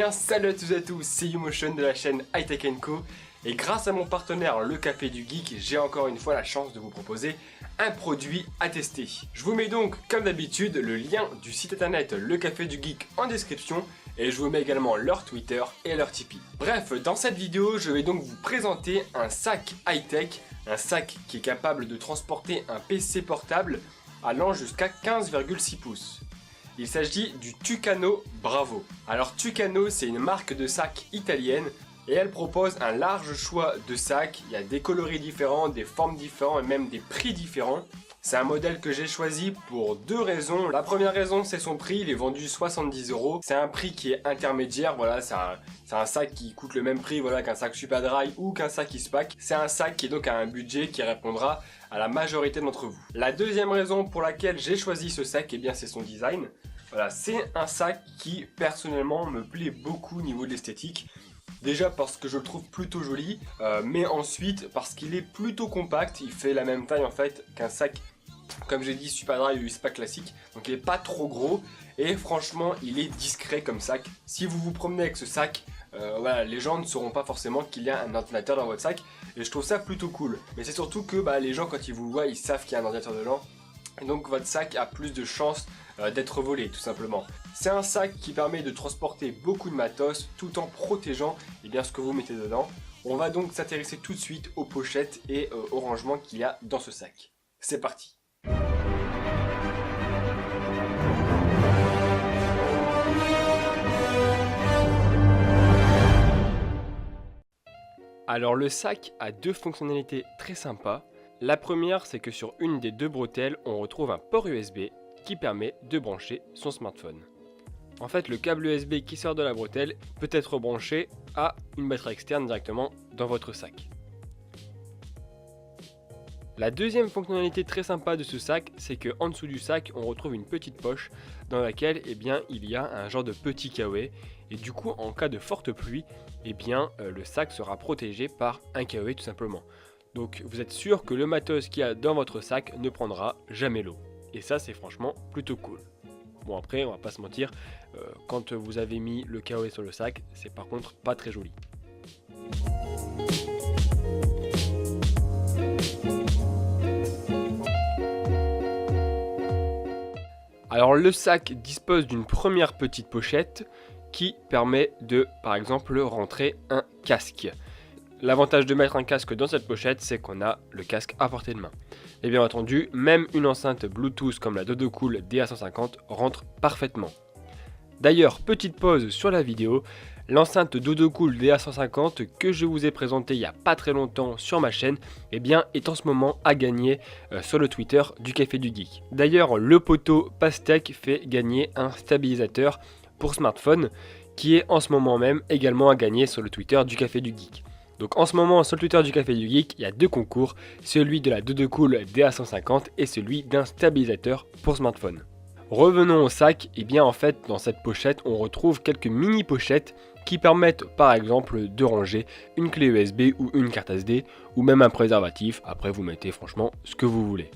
bien salut à tous et à tous, c'est YouMotion de la chaîne Hightech & Co. Et grâce à mon partenaire Le Café du Geek, j'ai encore une fois la chance de vous proposer un produit à tester. Je vous mets donc comme d'habitude le lien du site internet Le Café du Geek en description et je vous mets également leur Twitter et leur Tipeee. Bref, dans cette vidéo, je vais donc vous présenter un sac high-tech, un sac qui est capable de transporter un PC portable allant jusqu'à 15,6 pouces. Il s'agit du Tucano Bravo. Alors Tucano, c'est une marque de sacs italienne et elle propose un large choix de sacs. Il y a des coloris différents, des formes différentes et même des prix différents. C'est un modèle que j'ai choisi pour deux raisons. La première raison, c'est son prix, il est vendu 70 €. C'est un prix qui est intermédiaire, voilà, c'est un sac qui coûte le même prix voilà, qu'un sac Superdry ou qu'un sac Eastpak. C'est un sac qui est donc à un budget qui répondra à la majorité d'entre vous. La deuxième raison pour laquelle j'ai choisi ce sac, eh bien c'est son design. Voilà, c'est un sac qui personnellement me plaît beaucoup au niveau de l'esthétique. Déjà parce que je le trouve plutôt joli, mais ensuite parce qu'il est plutôt compact. Il fait la même taille en fait qu'un sac, comme j'ai dit, Superdry ou Eastpak classique. Donc il n'est pas trop gros et franchement il est discret comme sac. Si vous vous promenez avec ce sac, voilà, les gens ne sauront pas forcément qu'il y a un ordinateur dans votre sac. Et je trouve ça plutôt cool. Mais c'est surtout que les gens quand ils vous voient, ils savent qu'il y a un ordinateur dedans. Et donc votre sac a plus de chances d'être volé tout simplement. C'est un sac qui permet de transporter beaucoup de matos tout en protégeant ce que vous mettez dedans. On va donc s'intéresser tout de suite aux pochettes et au rangement qu'il y a dans ce sac. C'est parti! Alors le sac a deux fonctionnalités très sympas. La première, c'est que sur une des deux bretelles, on retrouve un port USB qui permet de brancher son smartphone. En fait, le câble USB qui sort de la bretelle peut être branché à une batterie externe directement dans votre sac. La deuxième fonctionnalité très sympa de ce sac, c'est qu'en dessous du sac, on retrouve une petite poche dans laquelle il y a un genre de petit kawaii. Et du coup, en cas de forte pluie, le sac sera protégé par un kawaii tout simplement. Donc vous êtes sûr que le matos qu'il y a dans votre sac ne prendra jamais l'eau. Et ça, c'est franchement plutôt cool. Bon après, on va pas se mentir, quand vous avez mis le kawaii sur le sac, c'est par contre pas très joli. Alors le sac dispose d'une première petite pochette qui permet de, par exemple, rentrer un casque. L'avantage de mettre un casque dans cette pochette, c'est qu'on a le casque à portée de main. Et bien entendu, même une enceinte Bluetooth comme la Dodocool DA150 rentre parfaitement. D'ailleurs, petite pause sur la vidéo, l'enceinte Dodocool DA150 que je vous ai présentée il n'y a pas très longtemps sur ma chaîne, est en ce moment à gagner sur le Twitter du Café du Geek. D'ailleurs, le poteau Pastèque fait gagner un stabilisateur pour smartphone qui est en ce moment même également à gagner sur le Twitter du Café du Geek. Donc en ce moment sur le Twitter du Café du Geek, il y a deux concours, celui de la Dodocool DA150 et celui d'un stabilisateur pour smartphone. Revenons au sac, en fait dans cette pochette on retrouve quelques mini pochettes qui permettent par exemple de ranger une clé USB ou une carte SD ou même un préservatif, après vous mettez franchement ce que vous voulez.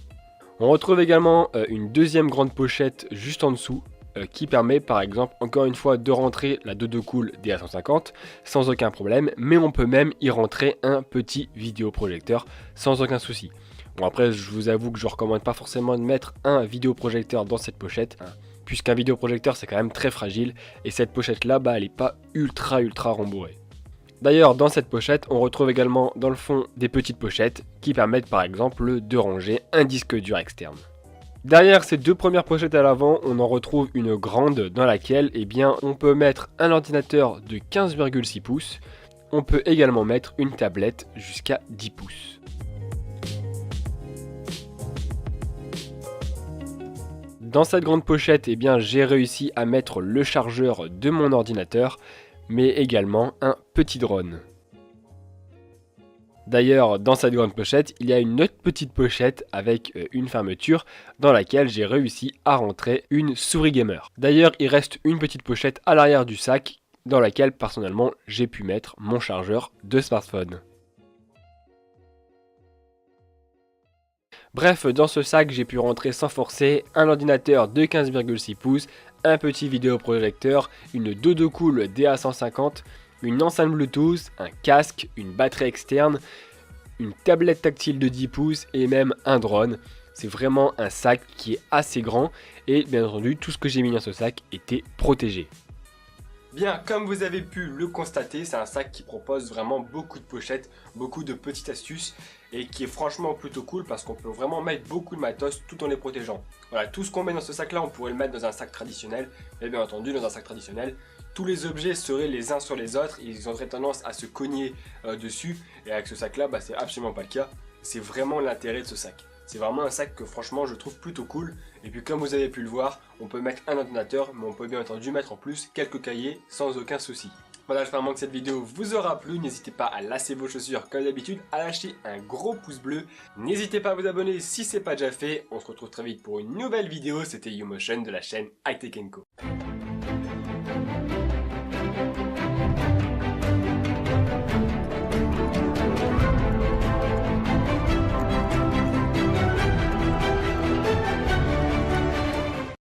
On retrouve également une deuxième grande pochette juste en dessous qui permet par exemple encore une fois de rentrer la Dodocool DA150 sans aucun problème, mais on peut même y rentrer un petit vidéoprojecteur sans aucun souci. Bon après je vous avoue que je ne recommande pas forcément de mettre un vidéoprojecteur dans cette pochette, puisqu'un vidéoprojecteur c'est quand même très fragile et cette pochette là elle n'est pas ultra rembourrée. D'ailleurs dans cette pochette on retrouve également dans le fond des petites pochettes qui permettent par exemple de ranger un disque dur externe. Derrière ces deux premières pochettes à l'avant, on en retrouve une grande dans laquelle on peut mettre un ordinateur de 15,6 pouces. On peut également mettre une tablette jusqu'à 10 pouces. Dans cette grande pochette, j'ai réussi à mettre le chargeur de mon ordinateur, mais également un petit drone. D'ailleurs, dans cette grande pochette, il y a une autre petite pochette avec une fermeture dans laquelle j'ai réussi à rentrer une souris gamer. D'ailleurs, il reste une petite pochette à l'arrière du sac dans laquelle personnellement j'ai pu mettre mon chargeur de smartphone. Bref, dans ce sac, j'ai pu rentrer sans forcer un ordinateur de 15,6 pouces, un petit vidéoprojecteur, une Dodocool DA150, une enceinte Bluetooth, un casque, une batterie externe, une tablette tactile de 10 pouces et même un drone. C'est vraiment un sac qui est assez grand et bien entendu tout ce que j'ai mis dans ce sac était protégé. Bien, comme vous avez pu le constater, c'est un sac qui propose vraiment beaucoup de pochettes, beaucoup de petites astuces et qui est franchement plutôt cool parce qu'on peut vraiment mettre beaucoup de matos tout en les protégeant. Voilà, tout ce qu'on met dans ce sac là, on pourrait le mettre dans un sac traditionnel, mais bien entendu dans un sac traditionnel, tous les objets seraient les uns sur les autres, ils auraient tendance à se cogner dessus et avec ce sac là, c'est absolument pas le cas. C'est vraiment l'intérêt de ce sac. C'est vraiment un sac que franchement je trouve plutôt cool. Et puis comme vous avez pu le voir, on peut mettre un ordinateur, mais on peut bien entendu mettre en plus quelques cahiers sans aucun souci. Voilà, j'espère vraiment que cette vidéo vous aura plu. N'hésitez pas à lasser vos chaussures comme d'habitude, à lâcher un gros pouce bleu. N'hésitez pas à vous abonner si ce n'est pas déjà fait. On se retrouve très vite pour une nouvelle vidéo. C'était YouMotion de la chaîne High Tech & Co.